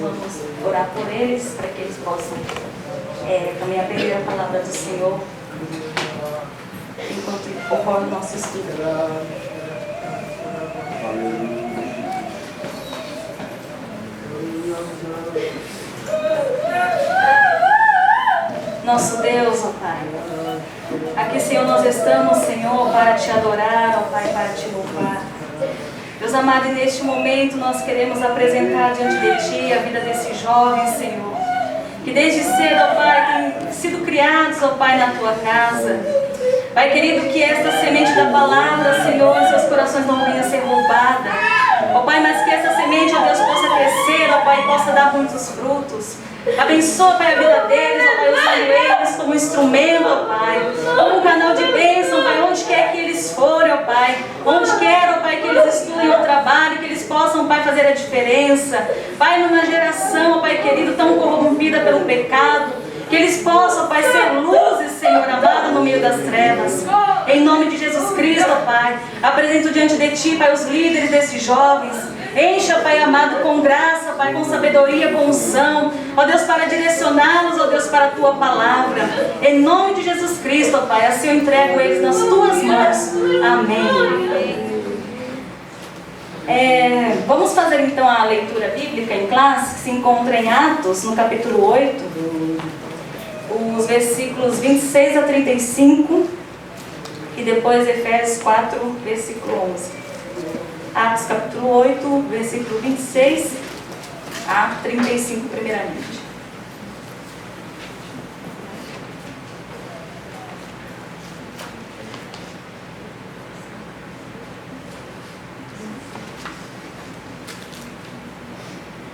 nós vamos orar por eles, para que eles possam também aprender a palavra do Senhor enquanto ocorre o nosso estudo. Nosso Deus, ó Pai, aqui, Senhor, nós estamos, Senhor, para Te adorar, ó Pai, para Te louvar. Deus amado, e neste momento nós queremos apresentar diante de Ti a vida desses jovens, Senhor, que desde cedo, ó Pai, têm sido criados, ó Pai, na Tua casa. Pai querido, que esta semente da palavra, Senhor, em seus corações não venha a ser roubada. Ó Pai, mas que essa semente, ó Deus, possa crescer, ó Pai, e possa dar muitos frutos. Abençoa, Pai, a vida deles, ó Pai, usando eles como instrumento, ó Pai, como um canal de bênção, Pai, onde quer que eles forem, ó Pai, onde quer, ó Pai, que eles estudem ou trabalhem, que eles possam, Pai, fazer a diferença. Pai, numa geração, ó Pai querido, tão corrompida pelo pecado, que eles possam, Pai, ser luzes, Senhor amado, no meio das trevas. Em nome de Jesus Cristo, ó Pai, apresento diante de Ti, Pai, os líderes desses jovens. Encha, Pai amado, com graça, Pai, com sabedoria, com unção, ó Deus, para direcioná-los, ó Deus, para a Tua palavra. Em nome de Jesus Cristo, ó Pai, assim eu entrego eles nas Tuas mãos. Amém. Vamos fazer então a leitura bíblica em classe, que se encontra em Atos, no capítulo 8, os versículos 26 a 35 e depois Efésios 4, versículo 11. Atos capítulo 8, versículo 26 a 35 primeiramente.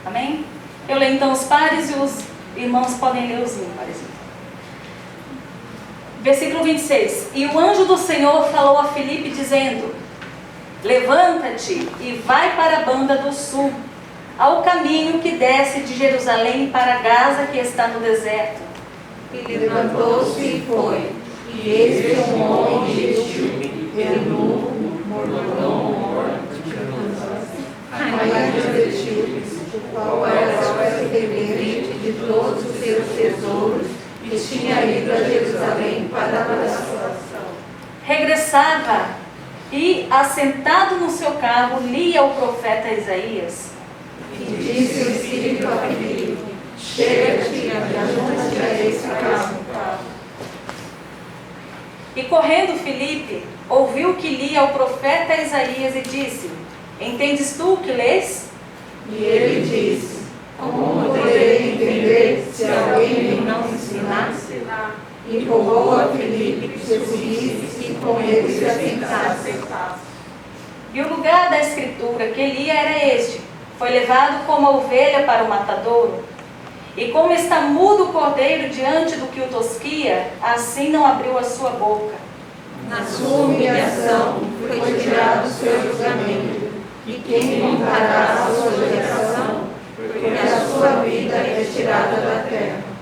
Amém? Eu leio então os pares e os irmãos podem ler os ímpares. Versículo 26. E o anjo do Senhor falou a Filipe dizendo: levanta-te e vai para a banda do sul, ao caminho que desce de Jerusalém para Gaza, que está no deserto. E levantou-se e foi. E eis que um homem de eunuco, mordomo, rainha dos etíopes, o qual era dependente de todos os seus tesouros, e tinha ido a Jerusalém para a oração. Regressava e, assentado no seu carro, lia o profeta Isaías. E disse o Espírito a Filipe: chega-te e ajunta-te a esse carro. E correndo Filipe, ouviu que lia o profeta Isaías e disse: entendes tu o que lês? E ele disse: como poderei entender se alguém me não ensinasse? E empurrou a Filipe que subisse e com ele se assentasse. E o lugar da escritura que lia era este: foi levado como a ovelha para o matadouro, e como está mudo o cordeiro diante do que o tosquia, assim não abriu a sua boca. Na sua humilhação foi tirado o seu julgamento, e quem contará a sua geração, porque a sua vida é tirada da terra.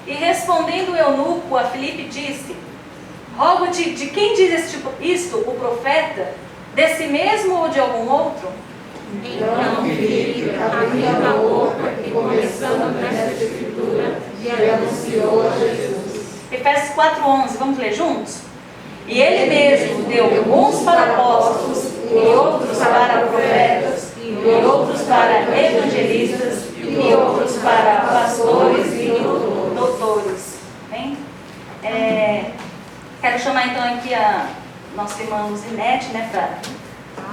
E respondendo o eunuco a Filipe disse: rogo-te, de quem diz isto o profeta? Desse mesmo ou de algum outro? Então Filipe abriu a boca e, começando nessa escritura, lhe anunciou a Jesus. Efésios 4:11, vamos ler juntos? E ele mesmo deu uns para apóstolos, e outros para profetas, e outros para evangelistas, e outros para pastores e doutores. Bem? Quero chamar então aqui a nossa irmã Luzinete, né, para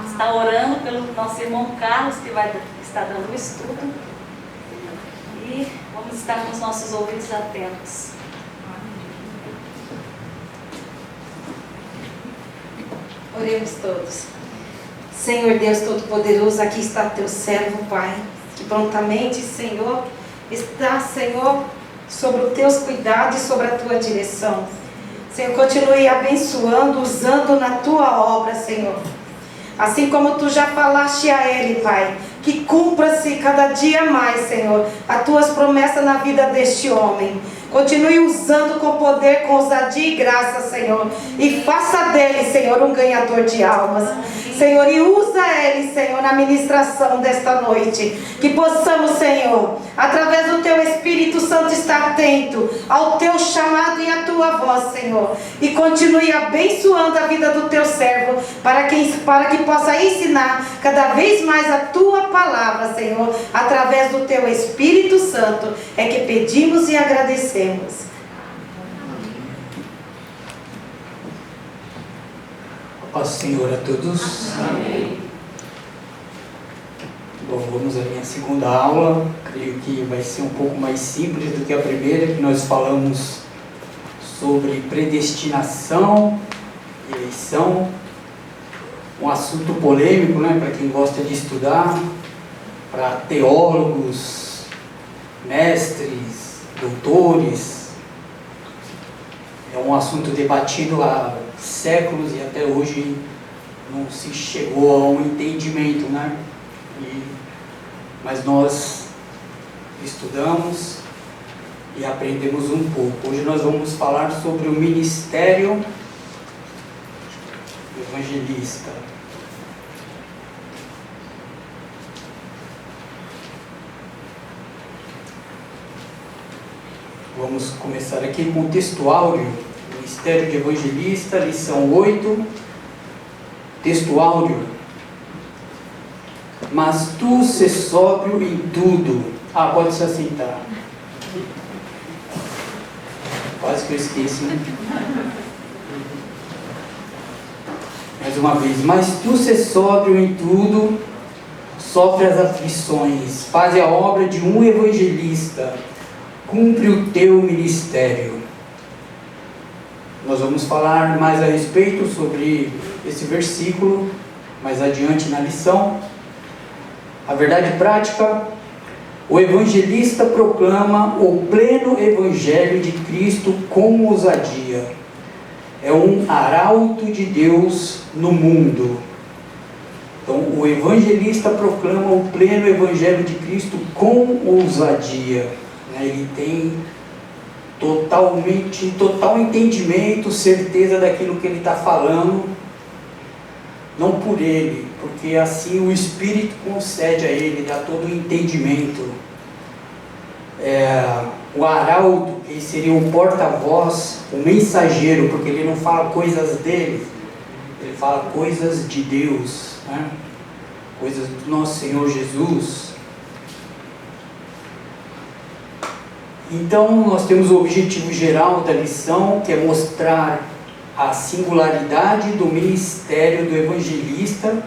estar orando pelo nosso irmão Carlos, que vai estar dando o estudo. E vamos estar com os nossos ouvidos atentos. Oremos todos. Senhor Deus Todo-Poderoso, aqui está teu servo, Pai, que prontamente, Senhor, está, Senhor, sobre os teus cuidados e sobre a tua direção. Senhor, continue abençoando, usando na tua obra, Senhor. Assim como tu já falaste a ele, Pai, que cumpra-se cada dia mais, Senhor, as tuas promessas na vida deste homem. Continue usando com poder, com ousadia e graça, Senhor. E faça dele, Senhor, um ganhador de almas. Senhor, e usa ele, Senhor, na ministração desta noite. Que possamos, Senhor, através do teu Espírito Santo, estar atento ao teu chamado e à tua voz, Senhor. E continue abençoando a vida do teu servo, para que possa ensinar cada vez mais a tua palavra, Senhor, através do teu Espírito Santo. É que pedimos e agradecemos. Paz do Senhor a todos. Amém. Bom, vamos à minha segunda aula. Creio que vai ser um pouco mais simples do que a primeira, que nós falamos sobre predestinação, eleição. Um assunto polêmico, né, para quem gosta de estudar, para teólogos, mestres, doutores. É um assunto debatido há séculos e até hoje não se chegou a um entendimento, né? Mas nós estudamos e aprendemos um pouco. Hoje nós vamos falar sobre o ministério evangelista. Vamos começar aqui com o texto áureo, Ministério de Evangelista, lição 8, texto áureo. Mas tu se sóbrio em tudo. Pode se assentar. Quase que eu esqueci, né? Mais uma vez. Mas tu se sóbrio em tudo, sofre as aflições, faz a obra de um evangelista, cumpre o teu ministério. Nós vamos falar mais a respeito sobre esse versículo mais adiante na lição. A verdade prática: o evangelista proclama o pleno evangelho de Cristo com ousadia. É um arauto de Deus no mundo. Então, o evangelista proclama o pleno evangelho de Cristo com ousadia. Ele tem total entendimento, certeza daquilo que ele está falando, não por ele, porque assim o Espírito concede a ele, dá todo o entendimento. O arauto, que seria o porta-voz, o mensageiro, porque ele não fala coisas dele, ele fala coisas de Deus, né? Coisas do nosso Senhor Jesus. Então, nós temos o objetivo geral da lição, que é mostrar a singularidade do ministério do evangelista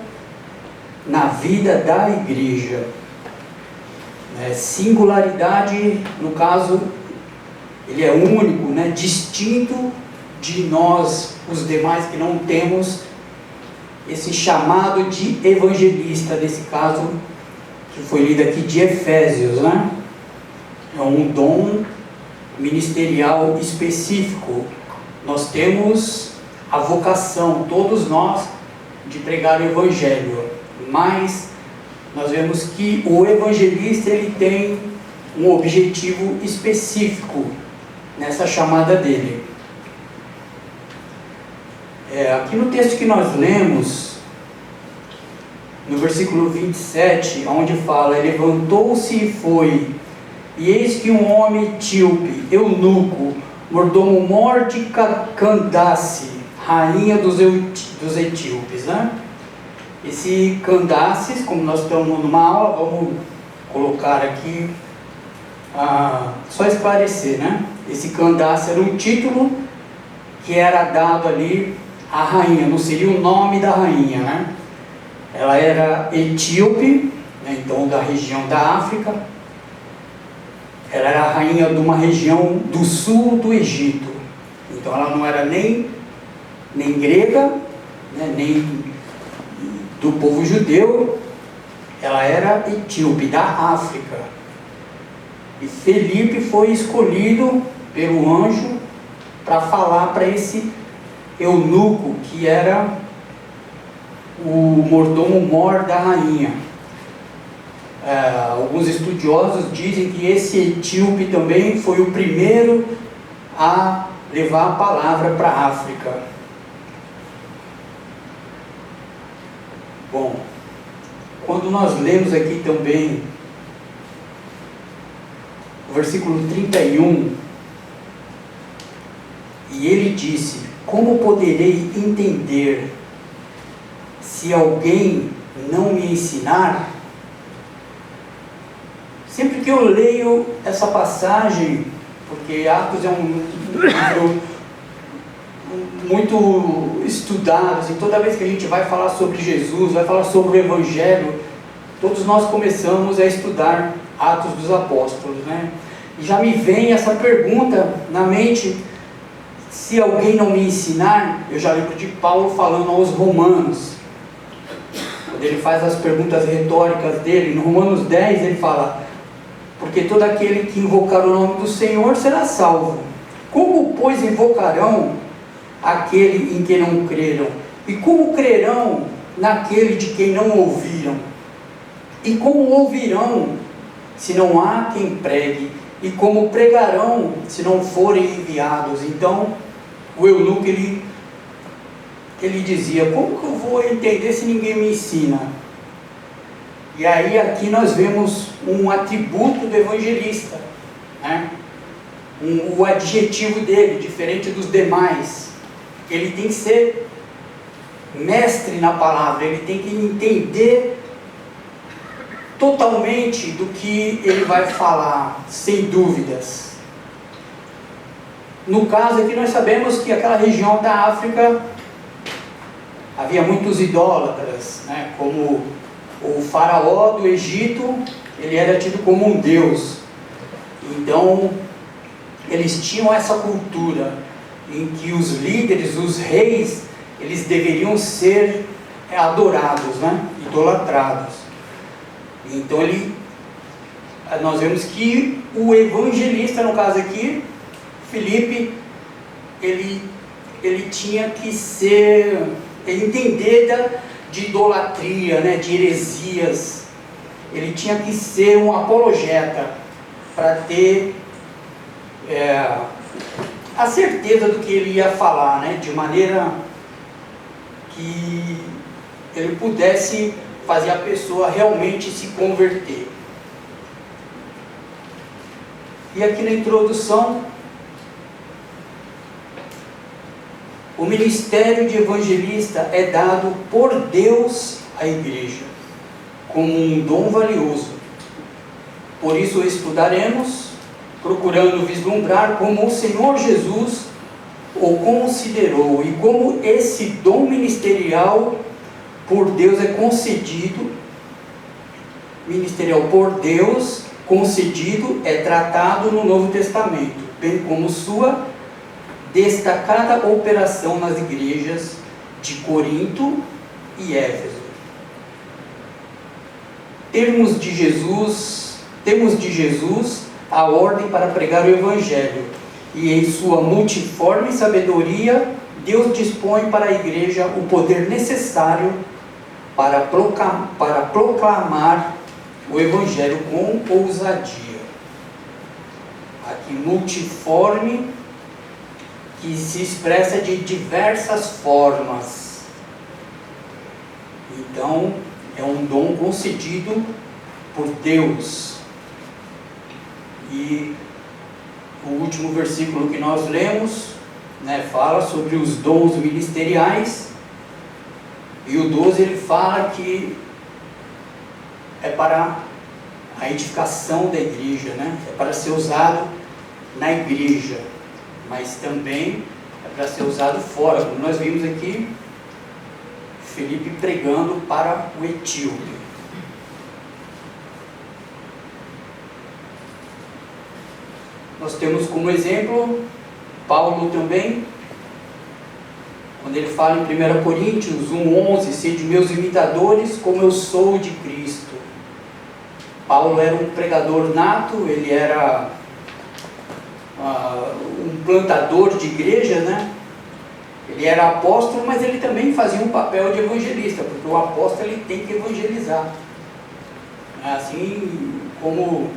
na vida da igreja. Singularidade, no caso, ele é único, né? Distinto de nós, os demais que não temos esse chamado de evangelista, nesse caso, que foi lido aqui de Efésios, né? É um dom ministerial específico. Nós temos a vocação, todos nós, de pregar o Evangelho, mas nós vemos que o evangelista ele tem um objetivo específico nessa chamada dele. Aqui no texto que nós lemos, no versículo 27, onde fala: levantou-se e foi, e eis que um homem etíope, eunuco, mordomo de Candace, rainha dos etíopes, né? Esse Candace, como nós estamos numa aula, vamos colocar aqui, só esclarecer, né? Esse Candace era um título que era dado ali à rainha, não seria o nome da rainha, né? Ela era etíope, né? Então da região da África. Ela era a rainha de uma região do sul do Egito. Então ela não era nem grega, né, nem do povo judeu. Ela era etíope, da África. E Felipe foi escolhido pelo anjo para falar para esse eunuco, que era o mordomo-mor da rainha. Alguns estudiosos dizem que esse etíope também foi o primeiro a levar a palavra para a África. Bom, quando nós lemos aqui também o versículo 31, e ele disse: como poderei entender se alguém não me ensinar? Sempre que eu leio essa passagem, porque Atos é um livro muito estudado, e toda vez que a gente vai falar sobre Jesus, vai falar sobre o Evangelho, todos nós começamos a estudar Atos dos Apóstolos, né? E já me vem essa pergunta na mente: se alguém não me ensinar? Eu já lembro de Paulo falando aos Romanos, quando ele faz as perguntas retóricas dele. No Romanos 10 ele fala: porque todo aquele que invocar o nome do Senhor será salvo. Como, pois, invocarão aquele em quem não creram? E como crerão naquele de quem não ouviram? E como ouvirão se não há quem pregue? E como pregarão se não forem enviados? Então, o eunuco, ele dizia: como que eu vou entender se ninguém me ensina? E aí aqui nós vemos um atributo do evangelista, né? O adjetivo dele, diferente dos demais. Ele tem que ser mestre na palavra, ele tem que entender totalmente do que ele vai falar, sem dúvidas. No caso aqui nós sabemos que aquela região da África havia muitos idólatras, né? Como o faraó do Egito, ele era tido como um deus. Então eles tinham essa cultura em que os líderes, os reis, eles deveriam ser adorados, né? Idolatrados. Então nós vemos que o evangelista, no caso aqui, Filipe, ele tinha que entender de idolatria, né, de heresias. Ele tinha que ser um apologeta para ter a certeza do que ele ia falar, né, de maneira que ele pudesse fazer a pessoa realmente se converter. E aqui na introdução, o ministério de evangelista é dado por Deus à igreja, como um dom valioso. Por isso estudaremos, procurando vislumbrar como o Senhor Jesus o considerou e como esse dom ministerial por Deus é concedido, é tratado no Novo Testamento, bem como sua destacada operação nas igrejas de Corinto e Éfeso. Temos de Jesus a ordem para pregar o Evangelho, e em sua multiforme sabedoria, Deus dispõe para a igreja o poder necessário para proclamar o Evangelho com ousadia. Aqui, multiforme, que se expressa de diversas formas. Então, é um dom concedido por Deus. E o último versículo que nós lemos, né, fala sobre os dons ministeriais. E o 12 ele fala que é para a edificação da igreja, né? É para ser usado na igreja, mas também é para ser usado fora, como nós vimos aqui, Filipe pregando para o etíope. Nós temos como exemplo Paulo também, quando ele fala em 1 Coríntios 1,11, sede meus imitadores como eu sou de Cristo. Paulo era um pregador nato, ele era um plantador de igreja, né? Ele era apóstolo, mas ele também fazia um papel de evangelista, porque o apóstolo ele tem que evangelizar, assim como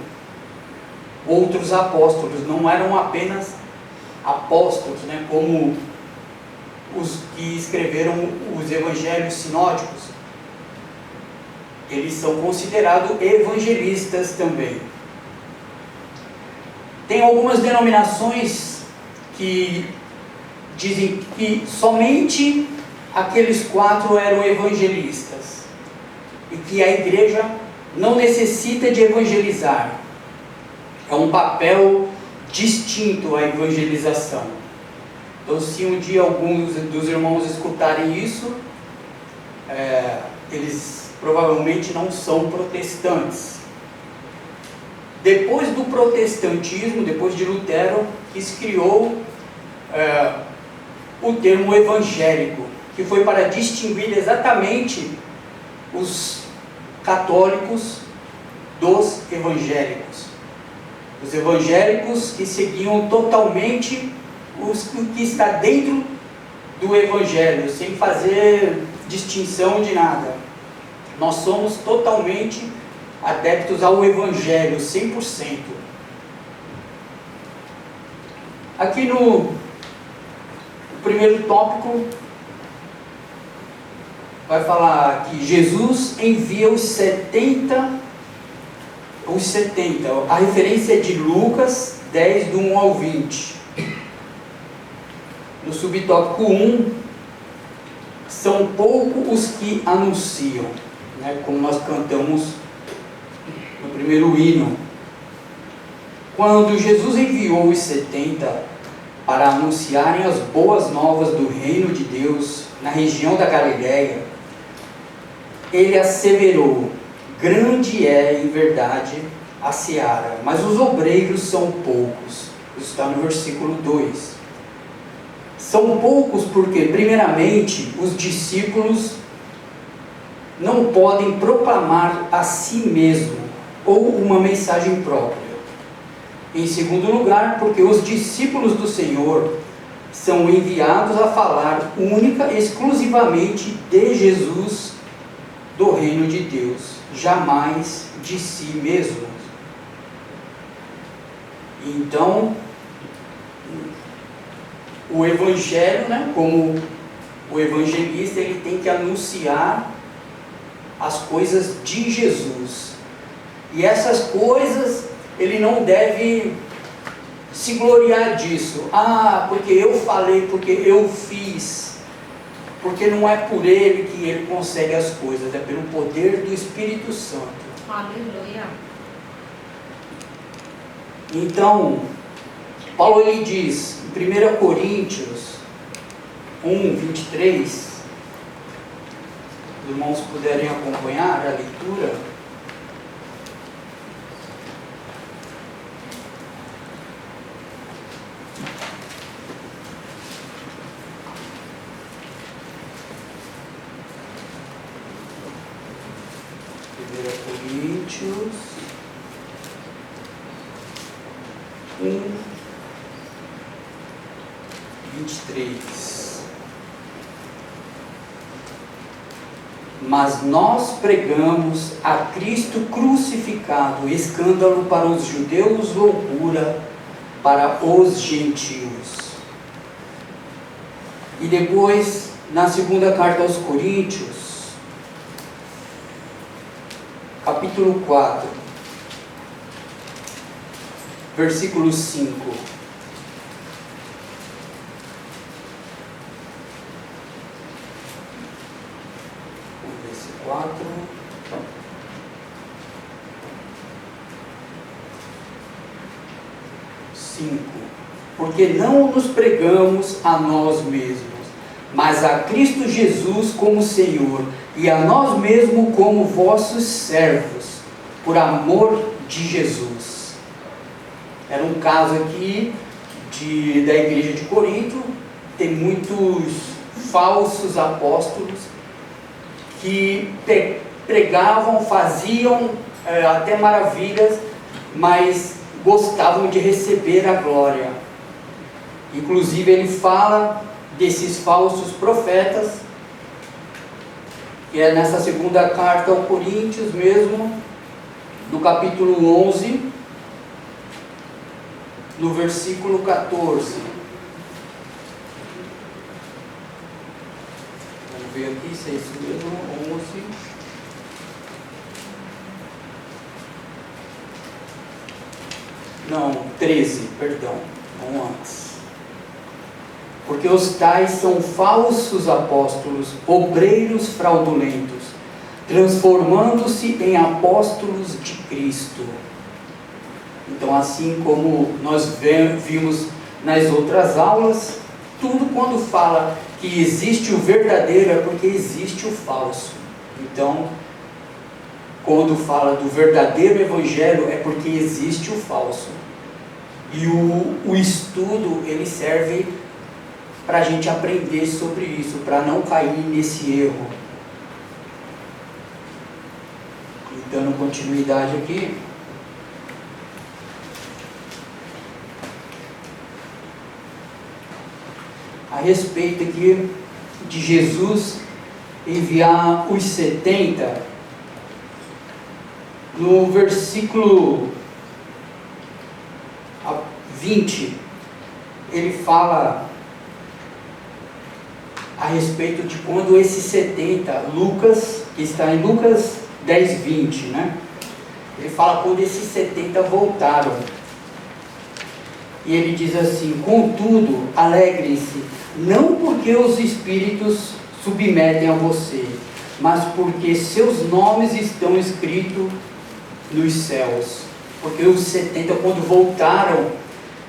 outros apóstolos não eram apenas apóstolos, né? Como os que escreveram os evangelhos sinóticos, eles são considerados evangelistas também. Tem algumas denominações que dizem que somente aqueles 4 eram evangelistas e que a igreja não necessita de evangelizar. É um papel distinto à evangelização. Então, se um dia alguns dos irmãos escutarem isso, eles provavelmente não são protestantes. Depois do protestantismo, depois de Lutero, que se criou o termo evangélico, que foi para distinguir exatamente os católicos dos evangélicos. Os evangélicos que seguiam totalmente o que está dentro do evangelho, sem fazer distinção de nada. Nós somos totalmente adeptos ao evangelho, 100%. Aqui no primeiro tópico, vai falar que Jesus envia os 70. A referência é de Lucas 10, do 1 ao 20. No subtópico 1, são poucos os que anunciam, né, como nós cantamos no primeiro hino. Quando Jesus enviou os 70 para anunciarem as boas novas do reino de Deus na região da Galileia, ele asseverou: grande é em verdade a seara, mas os obreiros são poucos. Isso está no versículo 2. São poucos porque, primeiramente, os discípulos não podem proclamar a si mesmo ou uma mensagem própria. Em segundo lugar, porque os discípulos do Senhor são enviados a falar única e exclusivamente de Jesus, do reino de Deus, jamais de si mesmos. Então, o evangelho, né, como o evangelista, ele tem que anunciar as coisas de Jesus. E essas coisas, ele não deve se gloriar disso. Porque eu falei, porque eu fiz. Porque não é por ele que ele consegue as coisas, é pelo poder do Espírito Santo. Aleluia. Então, Paulo ele diz, em 1 Coríntios 1, 23, se os irmãos puderem acompanhar a leitura. Coríntios 1, 23. Mas nós pregamos a Cristo crucificado, escândalo para os judeus, loucura para os gentios. E depois, na segunda carta aos Coríntios, capítulo 4, versículo 5. Vamos ver esse 4. 5. Porque não nos pregamos a nós mesmos, mas a Cristo Jesus como Senhor, e a nós mesmos como vossos servos, por amor de Jesus. Era um caso aqui da igreja de Corinto. Tem muitos falsos apóstolos que pregavam, faziam até maravilhas, mas gostavam de receber a glória. Inclusive ele fala desses falsos profetas, que é nessa segunda carta aos Coríntios mesmo, no capítulo 11, no versículo 14. Vamos ver aqui se é isso mesmo, 11. 13, perdão, não antes. Porque os tais são falsos apóstolos, obreiros fraudulentos, transformando-se em apóstolos de Cristo. Então, assim como nós vimos nas outras aulas, tudo quando fala que existe o verdadeiro é porque existe o falso. Então, quando fala do verdadeiro evangelho é porque existe o falso. E o estudo, ele serve para a gente aprender sobre isso, para não cair nesse erro. E dando continuidade aqui, a respeito aqui de Jesus enviar os 70, no versículo 20, ele fala a respeito de quando esses 70, Lucas, que está em Lucas 10, 20, né? Ele fala quando esses 70 voltaram. E ele diz assim: contudo, alegrem-se, não porque os espíritos submetem a você, mas porque seus nomes estão escritos nos céus. Porque os 70, quando voltaram,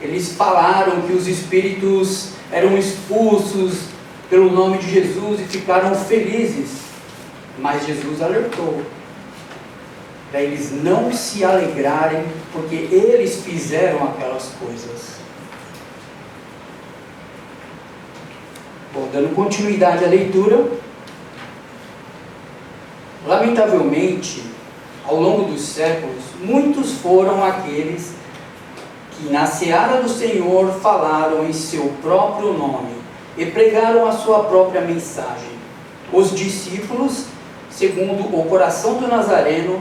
eles falaram que os espíritos eram expulsos pelo nome de Jesus e ficaram felizes. Mas Jesus alertou para eles não se alegrarem, porque eles fizeram aquelas coisas. Bom, dando continuidade à leitura, lamentavelmente, ao longo dos séculos, muitos foram aqueles que na seara do Senhor falaram em seu próprio nome e pregaram a sua própria mensagem. Os discípulos, segundo o coração do Nazareno,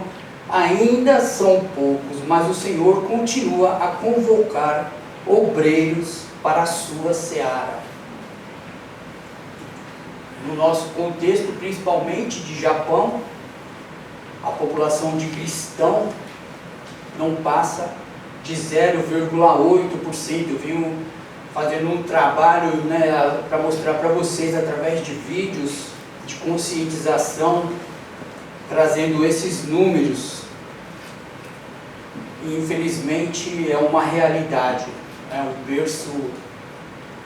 ainda são poucos, mas o Senhor continua a convocar obreiros para a sua seara. No nosso contexto, principalmente de Japão, a população de cristão não passa de 0,8%. Eu venho fazendo um trabalho, né, para mostrar para vocês através de vídeos de conscientização, trazendo esses números. E infelizmente é uma realidade, né? O berço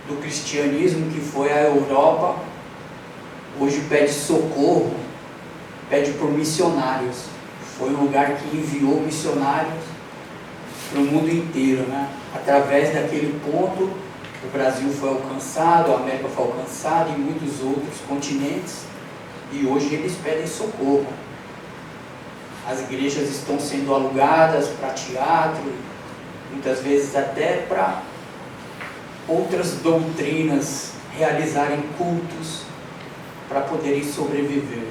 do cristianismo, que foi a Europa, hoje pede socorro, pede por missionários. Foi um lugar que enviou missionários para o mundo inteiro, né? Através daquele ponto, o Brasil foi alcançado, a América foi alcançada e muitos outros continentes, e hoje eles pedem socorro. As igrejas estão sendo alugadas para teatro, muitas vezes até para outras doutrinas realizarem cultos para poderem sobreviver.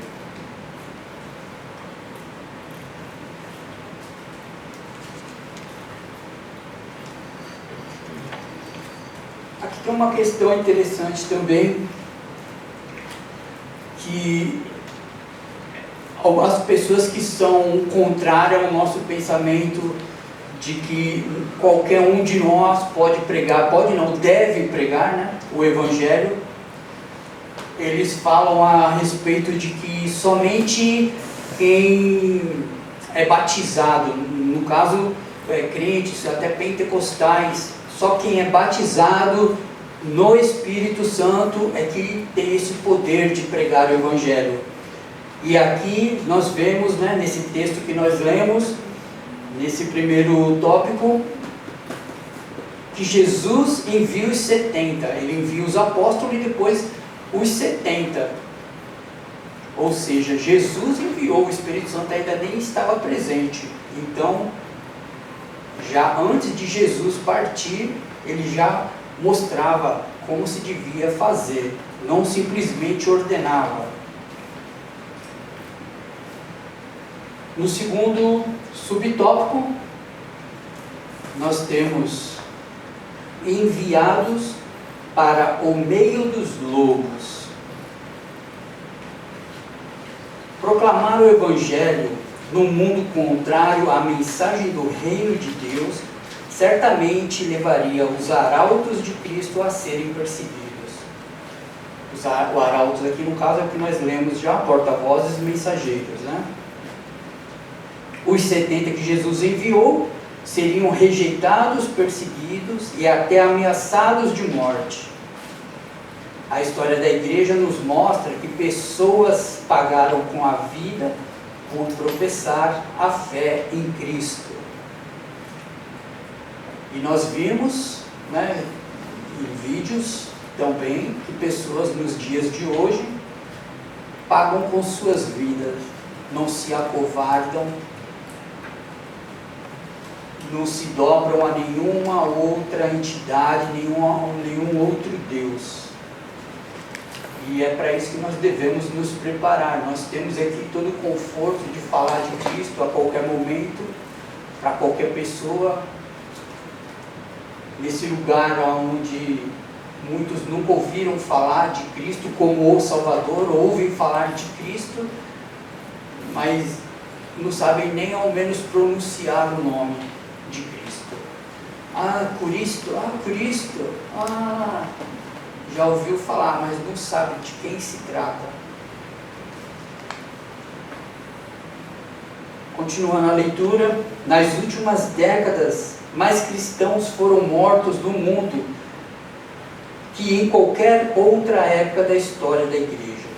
Aqui tem uma questão interessante também, que as pessoas que são contrárias ao nosso pensamento de que qualquer um de nós pode pregar, pode não, deve pregar, né, o Evangelho, eles falam a respeito de que somente quem é batizado, no caso crentes, até pentecostais, só quem é batizado no Espírito Santo é que tem esse poder de pregar o Evangelho. E aqui nós vemos, né, nesse texto que nós lemos, nesse primeiro tópico, que Jesus envia os 70, ele envia os apóstolos e depois os 70. Ou seja, Jesus enviou, o Espírito Santo ainda nem estava presente. Então, já antes de Jesus partir, ele já mostrava como se devia fazer, não simplesmente ordenava. No segundo subtópico, nós temos enviados para o meio dos lobos. Proclamar o Evangelho num mundo contrário à mensagem do reino de Deus certamente levaria os arautos de Cristo a serem perseguidos. O arautos aqui no caso é o que nós lemos já, porta-vozes e mensageiros, né? Os 70 que Jesus enviou seriam rejeitados, perseguidos e até ameaçados de morte. A história da igreja nos mostra que pessoas pagaram com a vida por professar a fé em Cristo. E nós vimos, né, em vídeos também, que pessoas nos dias de hoje pagam com suas vidas, não se acovardam, não se dobram a nenhuma outra entidade, nenhum outro Deus. E é para isso que nós devemos nos preparar. Nós temos aqui todo o conforto de falar de Cristo a qualquer momento, para qualquer pessoa, nesse lugar onde muitos nunca ouviram falar de Cristo como o Salvador, ouvem falar de Cristo, mas não sabem nem ao menos pronunciar o nome de Cristo. Cristo, Cristo, já ouviu falar, mas não sabe de quem se trata. Continuando a leitura, nas últimas décadas, mais cristãos foram mortos no mundo que em qualquer outra época da história da igreja.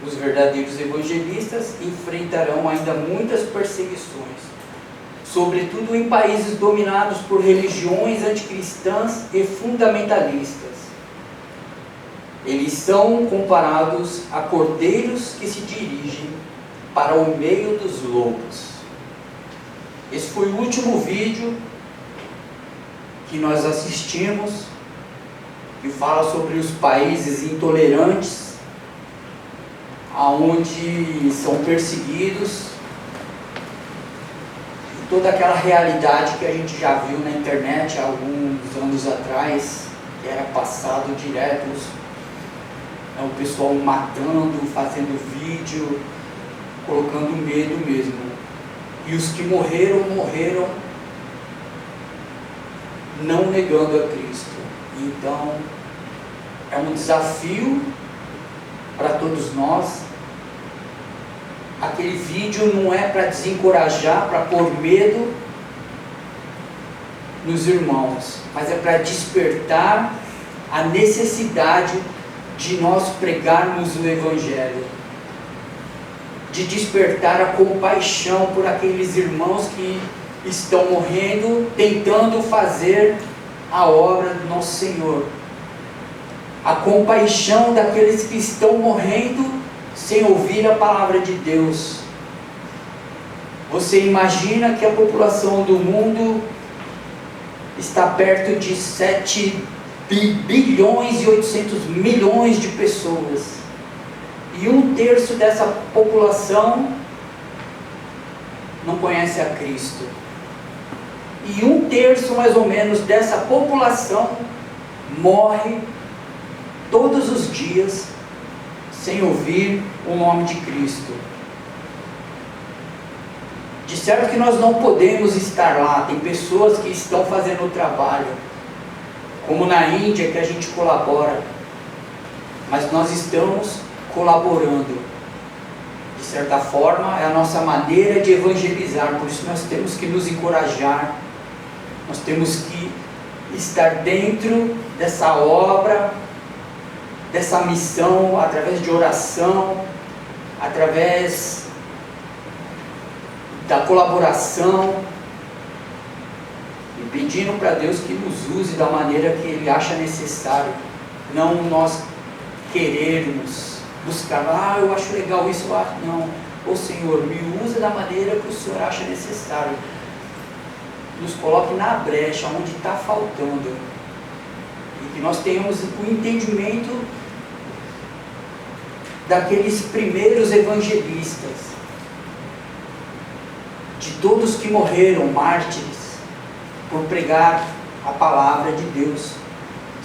Os verdadeiros evangelistas enfrentarão ainda muitas perseguições, sobretudo em países dominados por religiões anticristãs e fundamentalistas. Eles são comparados a cordeiros que se dirigem para o meio dos lobos. Esse foi o último vídeo que nós assistimos, que fala sobre os países intolerantes, aonde são perseguidos, e toda aquela realidade que a gente já viu na internet há alguns anos atrás, que era passado direto, o pessoal matando, fazendo vídeo, colocando medo mesmo. E os que morreram não negando a Cristo. Então, é um desafio para todos nós. Aquele vídeo não é para desencorajar, para pôr medo nos irmãos, mas é para despertar a necessidade de nós pregarmos o Evangelho, de despertar a compaixão por aqueles irmãos que estão morrendo, tentando fazer a obra do nosso Senhor. A compaixão daqueles que estão morrendo sem ouvir a palavra de Deus. Você imagina que a população do mundo está perto de 7 bilhões e 800 milhões de pessoas. E 1/3 dessa população não conhece a Cristo. E 1/3 mais ou menos dessa população morre todos os dias sem ouvir o nome de Cristo. De certo que nós não podemos estar lá. Tem pessoas que estão fazendo o trabalho, como na Índia, que a gente colabora, mas nós estamos colaborando. De certa forma, é a nossa maneira de evangelizar. Por isso nós temos que nos encorajar, nós temos que estar dentro dessa obra, dessa missão, através de oração, através da colaboração, e pedindo para Deus que nos use da maneira que Ele acha necessário, não nós querermos buscar, eu acho legal isso, não, ô Senhor, me usa da maneira que o Senhor acha necessário, nos coloque na brecha onde está faltando, e que nós tenhamos o entendimento daqueles primeiros evangelistas, de todos que morreram mártires por pregar a palavra de Deus.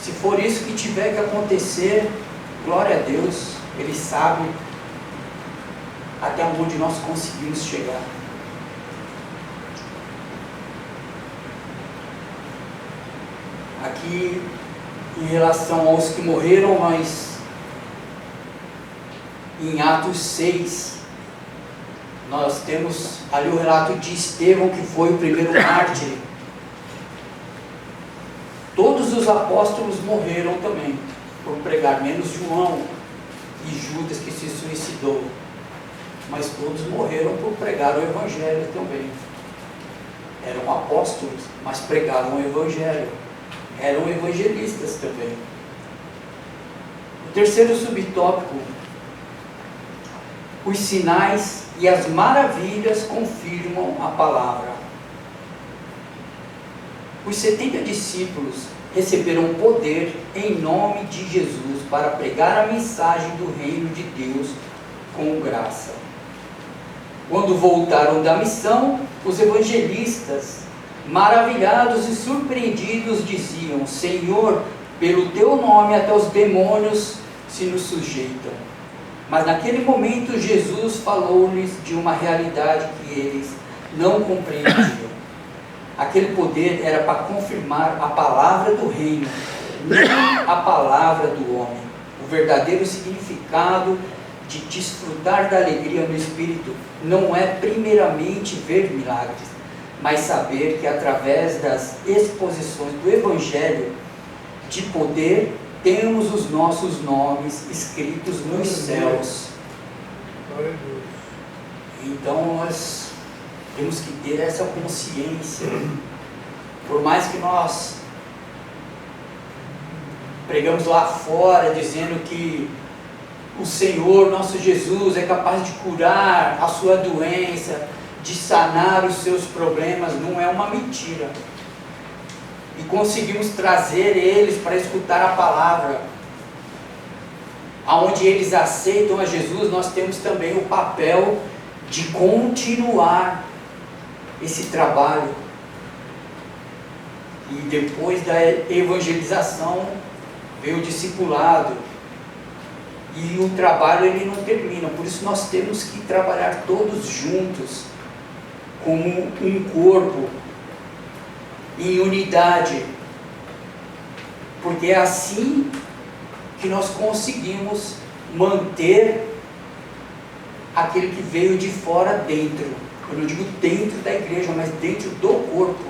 Se for isso que tiver que acontecer, glória a Deus, Ele sabe até onde nós conseguimos chegar. aqui em relação aos que morreram, mas em Atos 6, nós temos ali o relato de Estevão, que foi o primeiro mártir. Todos os apóstolos morreram também por pregar, menos João e Judas, que se suicidou. Mas todos morreram por pregar o Evangelho também. Eram apóstolos, mas pregaram o Evangelho. Eram evangelistas também. O terceiro subtópico: os sinais e as maravilhas confirmam a palavra. Os 70 discípulos receberam poder em nome de Jesus para pregar a mensagem do reino de Deus com graça. Quando voltaram da missão, os evangelistas, maravilhados e surpreendidos, diziam: Senhor, pelo teu nome até os demônios se nos sujeitam. Mas naquele momento Jesus falou-lhes de uma realidade que eles não compreendiam. Aquele poder era para confirmar a palavra do reino, não a palavra do homem. O verdadeiro significado de desfrutar da alegria no Espírito não é primeiramente ver milagres, mas saber que através das exposições do Evangelho de poder, temos os nossos nomes escritos nos céus. Então nós temos que ter essa consciência. Por mais que nós pregamos lá fora dizendo que o Senhor, nosso Jesus, é capaz de curar a sua doença, de sanar os seus problemas, não é uma mentira. E conseguimos trazer eles para escutar a palavra. Aonde eles aceitam a Jesus, nós temos também o papel de continuar esse trabalho. E depois da evangelização veio o discipulado. E o trabalho ele não termina, por isso nós temos que trabalhar todos juntos, como um corpo, em unidade, porque é assim que nós conseguimos manter aquele que veio de fora dentro. Eu não digo dentro da igreja, mas dentro do corpo.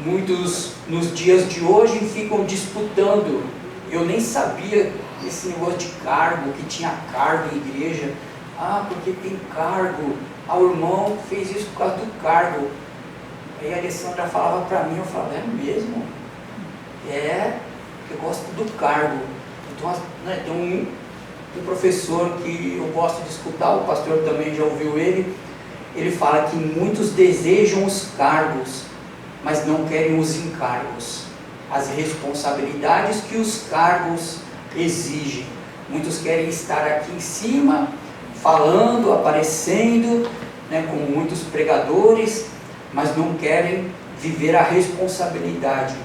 Muitos nos dias de hoje ficam disputando. Eu nem sabia esse negócio de cargo, que tinha cargo em igreja. Ah, porque tem cargo. Ah, o irmão fez isso por causa do cargo. Aí a Alessandra falava para mim, eu falava: é mesmo? Eu gosto do cargo. Então, né, tem um professor que eu gosto de escutar, o pastor também já ouviu ele. Ele fala que muitos desejam os cargos, mas não querem os encargos, as responsabilidades que os cargos exigem. Muitos querem estar aqui em cima, falando, aparecendo, né, como muitos pregadores, mas não querem viver a responsabilidade.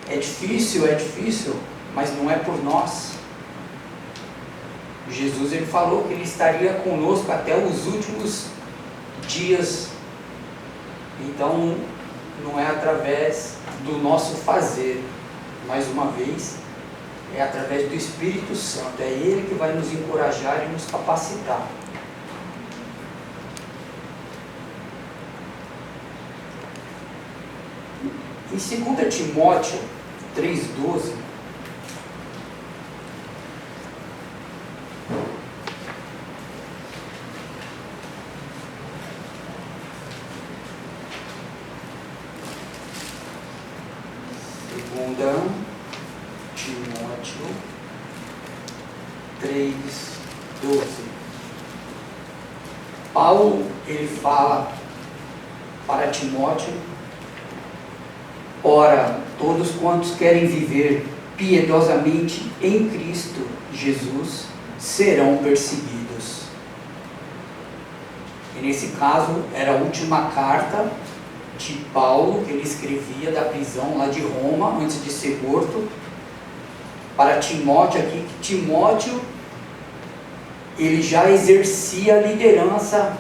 É difícil, mas não é por nós. Jesus ele falou que ele estaria conosco até os últimos dias. Então, não é através do nosso fazer, mais uma vez, é através do Espírito Santo. É Ele que vai nos encorajar e nos capacitar. Em 2 Timóteo 3,12, Timóteo 3,12. Paulo, ele fala para Timóteo: ora, todos quantos querem viver piedosamente em Cristo Jesus serão perseguidos. E nesse caso, era a última carta de Paulo, que ele escrevia da prisão lá de Roma, antes de ser morto, para Timóteo aqui, que Timóteo, ele já exercia liderança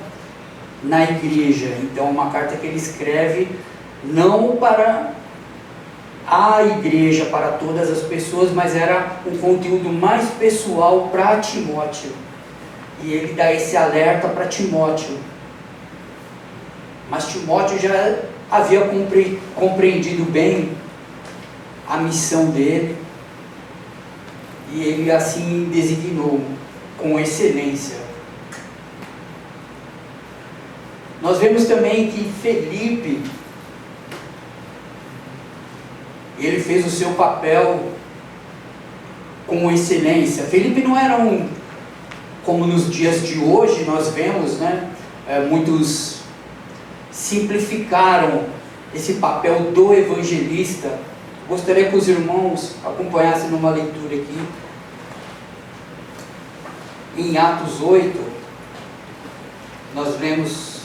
na igreja. Então, uma carta que ele escreve não para a igreja, para todas as pessoas, mas era um conteúdo mais pessoal para Timóteo. E ele dá esse alerta para Timóteo. Mas Timóteo já havia compreendido bem a missão dele, e ele assim designou com excelência. Nós vemos também que Felipe, ele fez o seu papel com excelência. Felipe não era como nos dias de hoje nós vemos, né? Muitos simplificaram esse papel do evangelista. Gostaria que os irmãos acompanhassem numa leitura aqui, em Atos 8, nós lemos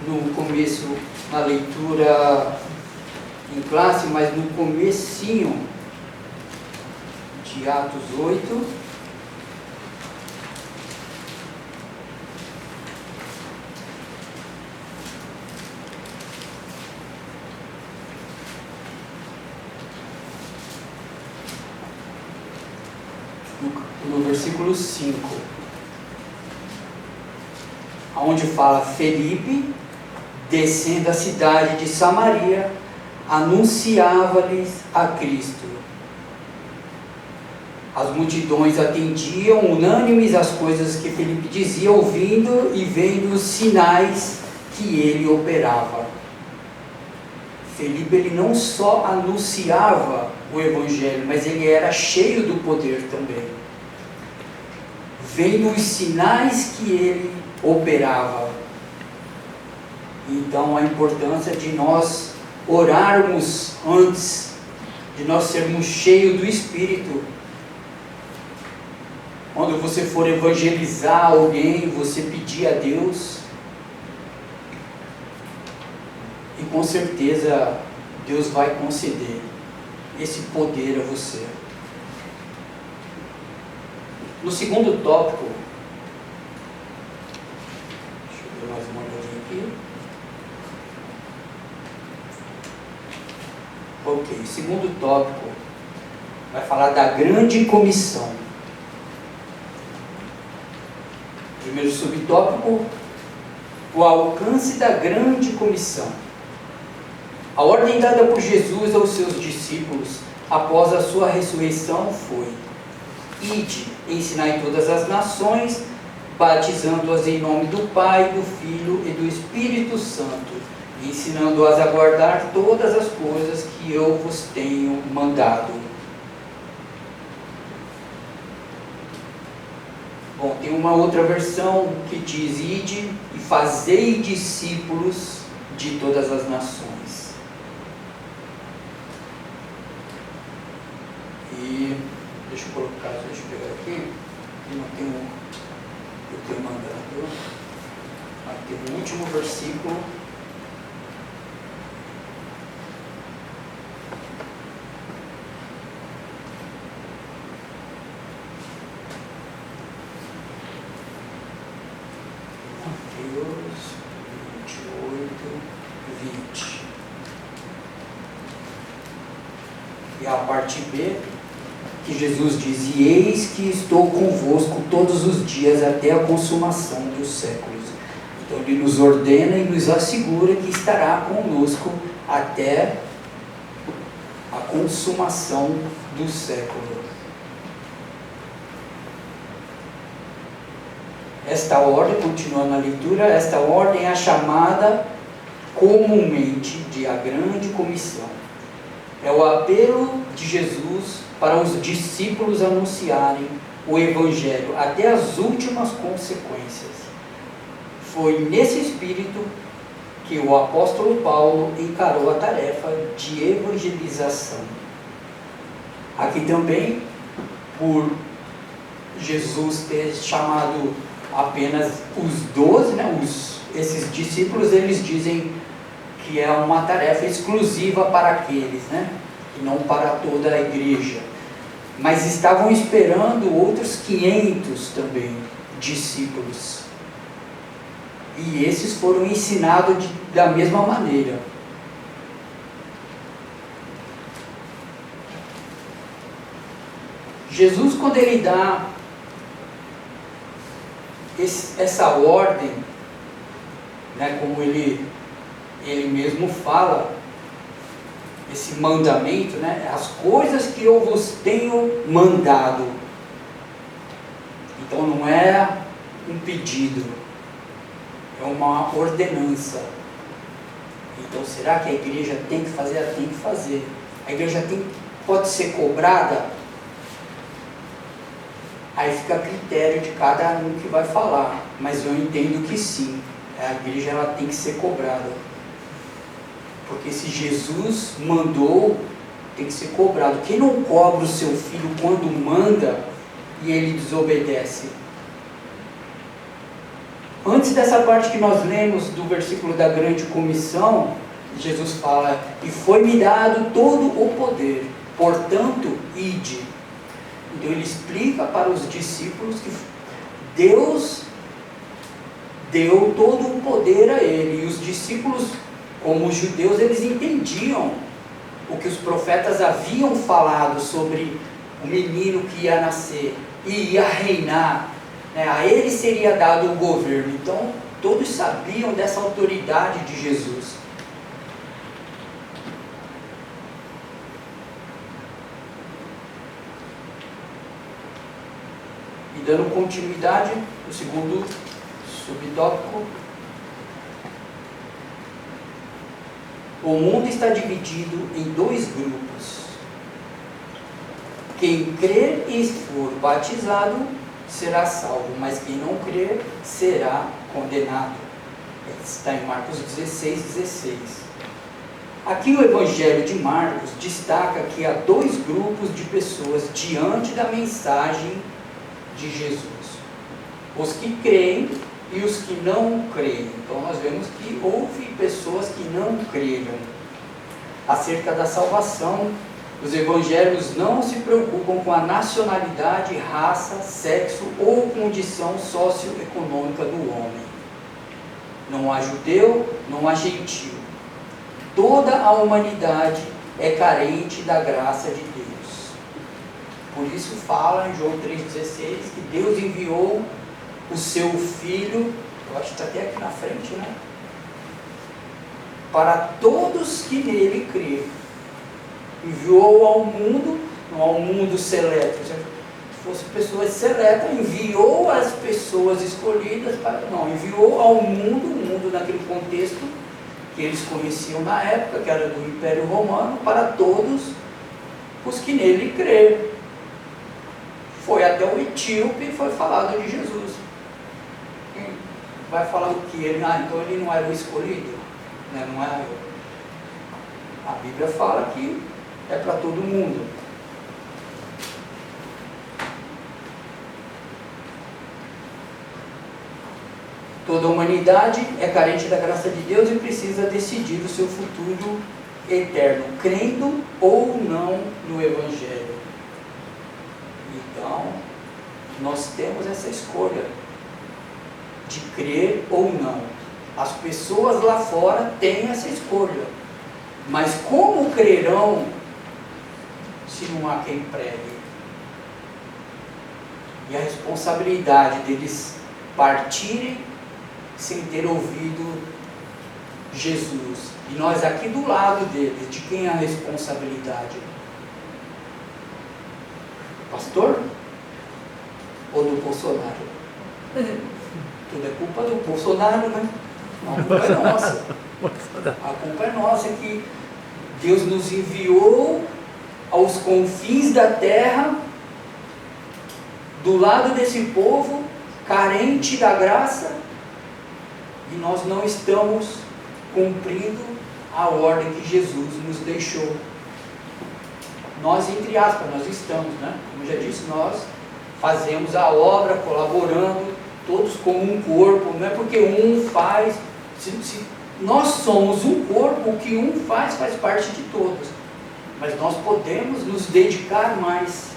no começo, na leitura em classe, mas no comecinho de Atos 8, no versículo 5, onde fala: Felipe, descendo a cidade de Samaria, anunciava-lhes a Cristo. As multidões atendiam unânimes às coisas que Felipe dizia, ouvindo e vendo os sinais que ele operava. Felipe, ele não só anunciava o evangelho, mas ele era cheio do poder também, vendo os sinais que ele operava. Então a importância de nós orarmos antes, de nós sermos cheios do Espírito. Quando você for evangelizar alguém, você pedir a Deus, e com certeza Deus vai conceder esse poder a você. No segundo tópico, deixa eu ver mais uma olhadinha aqui. Ok, segundo tópico vai falar da grande comissão. Primeiro subtópico, o alcance da grande comissão. A ordem dada por Jesus aos seus discípulos após a sua ressurreição foi: ide, ensinai todas as nações, batizando-as em nome do Pai, do Filho e do Espírito Santo, ensinando-as a guardar todas as coisas que eu vos tenho mandado. Bom, tem uma outra versão que diz: ide e fazei discípulos de todas as nações. E deixa eu pegar aqui, eu não tenho, eu tenho mandado, aqui no último versículo, Mateus 28, 20, e a parte B, que Jesus diz: e eis que estou convosco todos os dias até a consumação dos séculos. Então ele nos ordena e nos assegura que estará conosco até a consumação do século. Esta ordem, continuando a leitura, esta ordem é a chamada comumente de a grande comissão. É o apelo de Jesus para os discípulos anunciarem o Evangelho até as últimas consequências. Foi nesse espírito que o apóstolo Paulo encarou a tarefa de evangelização. Aqui também, por Jesus ter chamado apenas os 12, né, esses discípulos, eles dizem que é uma tarefa exclusiva para aqueles, né, e não para toda a igreja. Mas estavam esperando outros 500 também discípulos. E esses foram ensinados da mesma maneira. Jesus, quando ele dá essa ordem, né, como ele mesmo fala, esse mandamento, né, as coisas que eu vos tenho mandado. Então não é um pedido, é uma ordenança. Então será que a igreja tem que fazer? Ela tem que fazer. A igreja pode ser cobrada? Aí fica a critério de cada um que vai falar, mas eu entendo que sim, a igreja ela tem que ser cobrada, porque se Jesus mandou, tem que ser cobrado. Quem não cobra o seu filho quando manda e ele desobedece? Antes dessa parte que nós lemos do versículo da grande comissão, Jesus fala: e foi-me dado todo o poder, portanto, ide. Então ele explica para os discípulos que Deus deu todo o poder a ele. E os discípulos, como os judeus, eles entendiam o que os profetas haviam falado sobre o menino que ia nascer e ia reinar, né? A ele seria dado o governo. Então todos sabiam dessa autoridade de Jesus. E dando continuidade, o segundo subtópico: o mundo está dividido em dois grupos. Quem crer e for batizado será salvo, mas quem não crer será condenado. Está em Marcos 16:16. Aqui o Evangelho de Marcos destaca que há dois grupos de pessoas diante da mensagem de Jesus: os que creem e os que não creem. Então nós vemos que houve pessoas que não creram. Acerca da salvação, os evangelhos não se preocupam com a nacionalidade, raça, sexo ou condição socioeconômica do homem. Não há judeu, não há gentio. Toda a humanidade é carente da graça de Deus. Por isso fala em João 3,16 que Deus enviou o seu Filho, eu acho que está até aqui na frente, né? Para todos que nele creem. Enviou ao mundo, não ao mundo seleto. Se fosse pessoas seletas, enviou as pessoas escolhidas não, enviou ao mundo, o mundo naquele contexto que eles conheciam na época, que era do Império Romano, para todos os que nele creem. Foi até o etíope e foi falado de Jesus. Vai falar o que? Então ele não era o escolhido? Né? Não é? A Bíblia fala que é para todo mundo. Toda a humanidade é carente da graça de Deus e precisa decidir o seu futuro eterno, crendo ou não no Evangelho. Então, nós temos essa escolha de crer ou não. As pessoas lá fora têm essa escolha, mas como crerão se não há quem pregue? E a responsabilidade deles partirem sem ter ouvido Jesus. E nós aqui do lado deles, de quem é a responsabilidade? Pastor? Ou do Bolsonaro? Tudo é culpa do Bolsonaro, né? Não, a culpa é nossa. A culpa é nossa, que Deus nos enviou aos confins da terra, do lado desse povo, carente da graça, e nós não estamos cumprindo a ordem que Jesus nos deixou. Nós, entre aspas, nós estamos, né? Como já disse, nós fazemos a obra, colaborando, todos como um corpo. Não é porque um faz, se nós somos um corpo, o que um faz parte de todos. Mas nós podemos nos dedicar mais.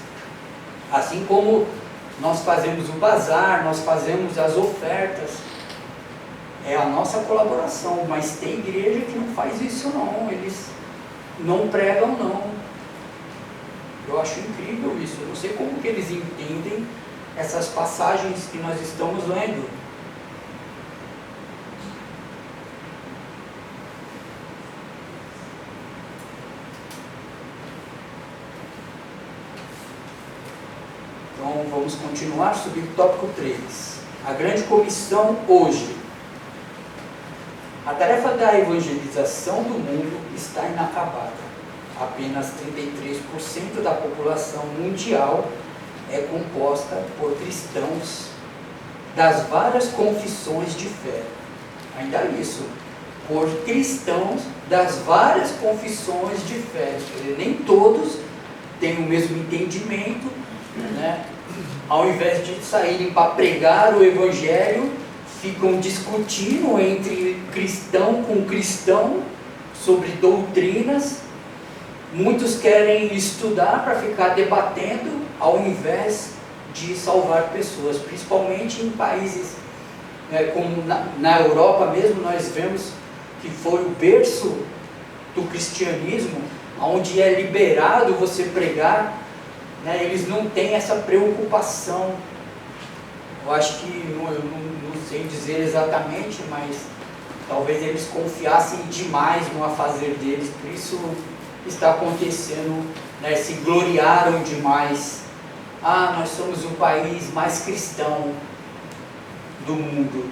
Assim como nós fazemos o bazar, nós fazemos as ofertas, é a nossa colaboração. Mas tem igreja que não faz isso não, eles não pregam não. Eu acho incrível isso. Eu não sei como que eles entendem essas passagens que nós estamos lendo. Então vamos continuar, subir o tópico 3. A grande comissão hoje. A tarefa da evangelização do mundo está inacabada. Apenas 33% da população mundial é composta por cristãos das várias confissões de fé. Ainda isso, por cristãos das várias confissões de fé. Quer dizer, nem todos têm o mesmo entendimento, né? Ao invés de saírem para pregar o evangelho, ficam discutindo entre cristão com cristão sobre doutrinas. Muitos querem estudar para ficar debatendo, ao invés de salvar pessoas, principalmente em países como na Europa mesmo. Nós vemos que foi o berço do cristianismo, onde é liberado você pregar, né? Eles não têm essa preocupação. Eu acho que, eu não sei dizer exatamente, mas talvez eles confiassem demais no afazer deles, por isso está acontecendo, né? Se gloriaram demais. Nós somos o país mais cristão do mundo.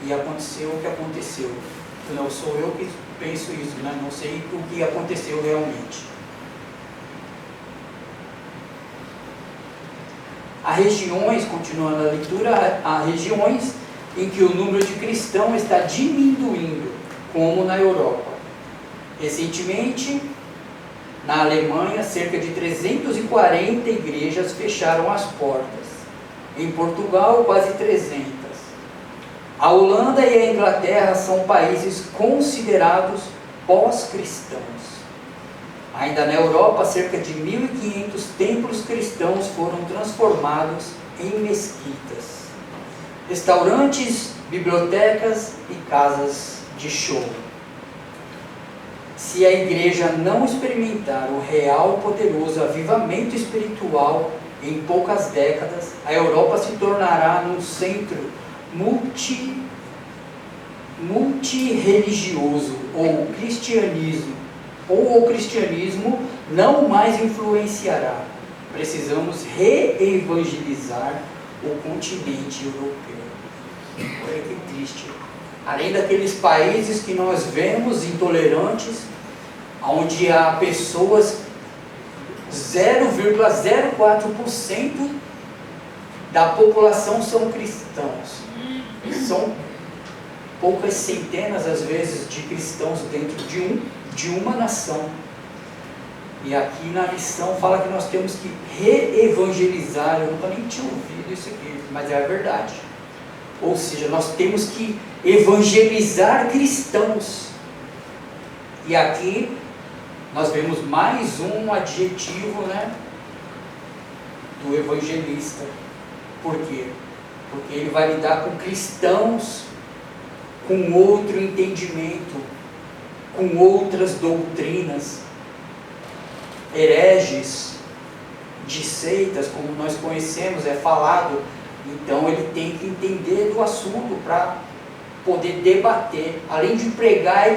E aconteceu o que aconteceu. Não sou eu que penso isso, né? Não sei o que aconteceu realmente. Há regiões, continuando a leitura, há regiões em que o número de cristãos está diminuindo, como na Europa. Recentemente, na Alemanha, cerca de 340 igrejas fecharam as portas. Em Portugal, quase 300. A Holanda e a Inglaterra são países considerados pós-cristãos. Ainda na Europa, cerca de 1.500 templos cristãos foram transformados em mesquitas, restaurantes, bibliotecas e casas de show. Se a igreja não experimentar o real poderoso avivamento espiritual em poucas décadas, a Europa se tornará um centro multireligioso, ou o cristianismo não mais influenciará. Precisamos reevangelizar o continente europeu. Olha que triste. Além daqueles países que nós vemos intolerantes, onde há pessoas, 0,04% da população são cristãos. São poucas centenas, às vezes, de cristãos dentro de uma nação. E aqui na lição fala que nós temos que reevangelizar. Eu nunca nem tinha ouvido isso aqui, mas é a verdade. Ou seja, nós temos que evangelizar cristãos. E aqui nós vemos mais um adjetivo, né, do evangelista. Por quê? Porque ele vai lidar com cristãos com outro entendimento, com outras doutrinas, hereges de seitas, como nós conhecemos, é falado. Então ele tem que entender do assunto para poder debater, além de pregar